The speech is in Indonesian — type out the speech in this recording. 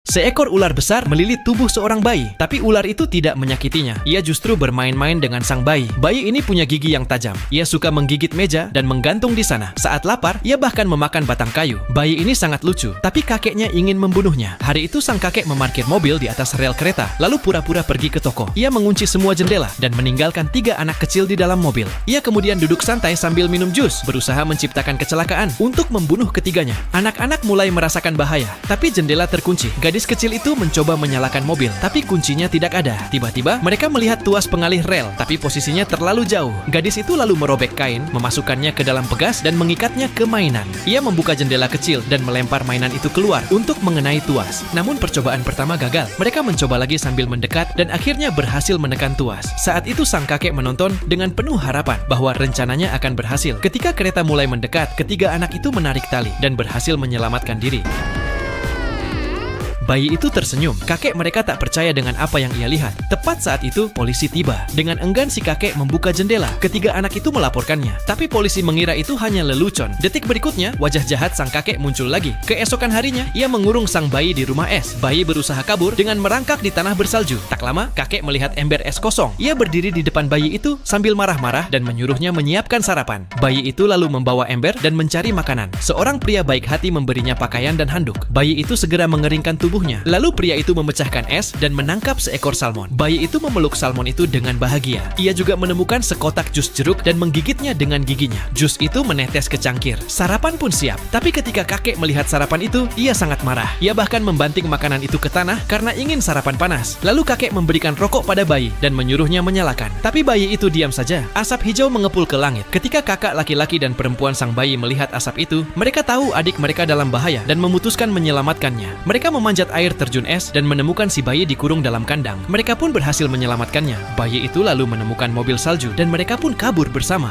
Seekor ular besar melilit tubuh seorang bayi, tapi ular itu tidak menyakitinya. Ia justru bermain-main dengan sang bayi. Bayi ini punya gigi yang tajam. Ia suka menggigit meja dan menggantung di sana. Saat lapar, ia bahkan memakan batang kayu. Bayi ini sangat lucu, tapi kakeknya ingin membunuhnya. Hari itu sang kakek memarkir mobil di atas rel kereta, lalu pura-pura pergi ke toko. Ia mengunci semua jendela dan meninggalkan 3 anak kecil di dalam mobil. Ia kemudian duduk santai sambil minum jus, berusaha menciptakan kecelakaan untuk membunuh ketiganya. Anak-anak mulai merasakan bahaya, tapi jendela terkunci. Gadis kecil itu mencoba menyalakan mobil, tapi kuncinya tidak ada. Tiba-tiba, mereka melihat tuas pengalih rel, tapi posisinya terlalu jauh. Gadis itu lalu merobek kain, memasukkannya ke dalam pegas, dan mengikatnya ke mainan. Ia membuka jendela kecil dan melempar mainan itu keluar untuk mengenai tuas. Namun percobaan pertama gagal. Mereka mencoba lagi sambil mendekat, dan akhirnya berhasil menekan tuas. Saat itu sang kakek menonton dengan penuh harapan bahwa rencananya akan berhasil. Ketika kereta mulai mendekat, ketiga anak itu menarik tali dan berhasil menyelamatkan diri. Bayi itu tersenyum. Kakek mereka tak percaya dengan apa yang ia lihat. Tepat saat itu, polisi tiba. Dengan enggan si kakek membuka jendela. Ketiga anak itu melaporkannya. Tapi polisi mengira itu hanya lelucon. Detik berikutnya, wajah jahat sang kakek muncul lagi. Keesokan harinya, ia mengurung sang bayi di rumah es. Bayi berusaha kabur dengan merangkak di tanah bersalju. Tak lama, kakek melihat ember es kosong. Ia berdiri di depan bayi itu sambil marah-marah dan menyuruhnya menyiapkan sarapan. Bayi itu lalu membawa ember dan mencari makanan. Seorang pria baik hati memberinya pakaian dan handuk. Bayi itu segera mengeringkan tubuhnya. Lalu pria itu memecahkan es dan menangkap seekor salmon. Bayi itu memeluk salmon itu dengan bahagia. Ia juga menemukan sekotak jus jeruk dan menggigitnya dengan giginya. Jus itu menetes ke cangkir. Sarapan pun siap. Tapi ketika kakek melihat sarapan itu, ia sangat marah. Ia bahkan membanting makanan itu ke tanah karena ingin sarapan panas. Lalu kakek memberikan rokok pada bayi dan menyuruhnya menyalakan. Tapi bayi itu diam saja. Asap hijau mengepul ke langit. Ketika kakak laki-laki dan perempuan sang bayi melihat asap itu, mereka tahu adik mereka dalam bahaya dan memutuskan menyelamatkannya. Mereka memanjat air terjun es dan menemukan si bayi dikurung dalam kandang. Mereka pun berhasil menyelamatkannya. Bayi itu lalu menemukan mobil salju dan mereka pun kabur bersama.